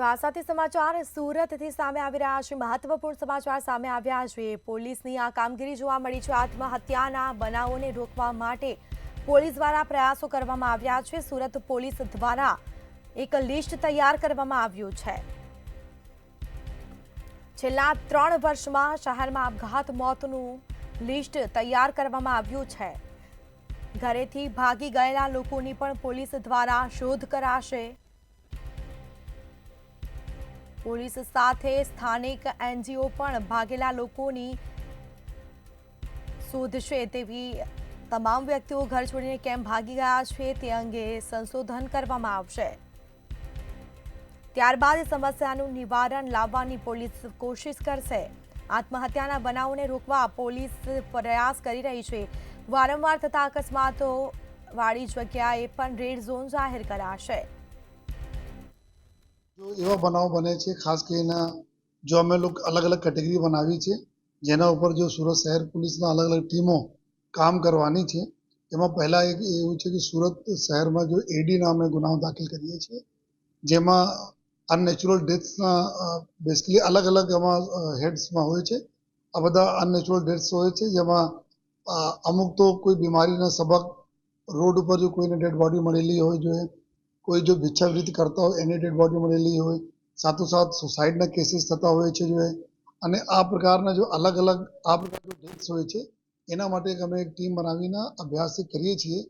તો આ સાથે સમાચાર સુરતથી સામે આવી રહ્યા છે। મહત્વપૂર્ણ સમાચાર સામે આવ્યા છે। પોલીસની આ કામગીરી જોવા મળી છે। આત્મહત્યાના બનાવોને રોકવા માટે પોલીસ દ્વારા પ્રયાસો કરવામાં આવ્યા છે। સુરત પોલીસ દ્વારા એક લિસ્ટ તૈયાર કરવામાં આવ્યું છે। છેલ્લા 3 વર્ષમાં શહેરમાં આપઘાત મોતનું લિસ્ટ તૈયાર કરવામાં આવ્યું છે। ઘરેથી ભાગી ગયેલા લોકોની પણ પોલીસ દ્વારા શોધ કરાશે। પોલીસ સાથે સ્થાનિક એનજીઓ પણ ભાગેલા લોકોની શોધશે। તેવી તમામ વ્યક્તિઓ ઘર છોડીને કેમ ભાગી ગયા છે તે અંગે સંશોધન કરવામાં આવશે। ત્યારબાદ સમસ્યાનું નિવારણ લાવવાની પોલીસ કોશિશ કરશે। આત્મહત્યાના બનાવોને રોકવા પોલીસ પ્રયાસ કરી રહી છે। વારંવાર થતા અકસ્માતો વાળી જગ્યાએ પણ રેડ ઝોન જાહેર કરાશે। जो एवा बनाव बने छे खास કરીને जो અમે लोग अलग अलग કેટેગરી બનાવી છે જેના ઉપર जो સુરત શહેર પોલીસના અલગ અલગ ટીમો કામ કરવાની છે। એમાં પહેલા એક એવું છે કે સુરત શહેરમાં જો એડી નામે ગુનાઓ દાખલ કરીએ છીએ જેમાં અનનેચરલ ડેથ્સના બેસિકલી અલગ અલગ એમાં હેડ્સમાં હોય છે। આ બધા અનનેચરલ ડેથ્સ હોય છે જેમાં અમુક તો કોઈ બીમારીના સબબ રોડ ઉપર જો કોઈને ડેડ બોડી મળેલી હોય જોઈએ, કોઈ જો ભિક્ષાવૃત્તિ કરતા હોય એની ડેડ બોડી મળેલી હોય, સાથોસાથ સુસાઇડના કેસીસ થતા હોય છે જોઈએ। અને આ પ્રકારના જો અલગ અલગ આ પ્રકારના ડેથ્સ હોય છે એના માટે અમે એક ટીમ બનાવીને અભ્યાસ કરીએ છીએ।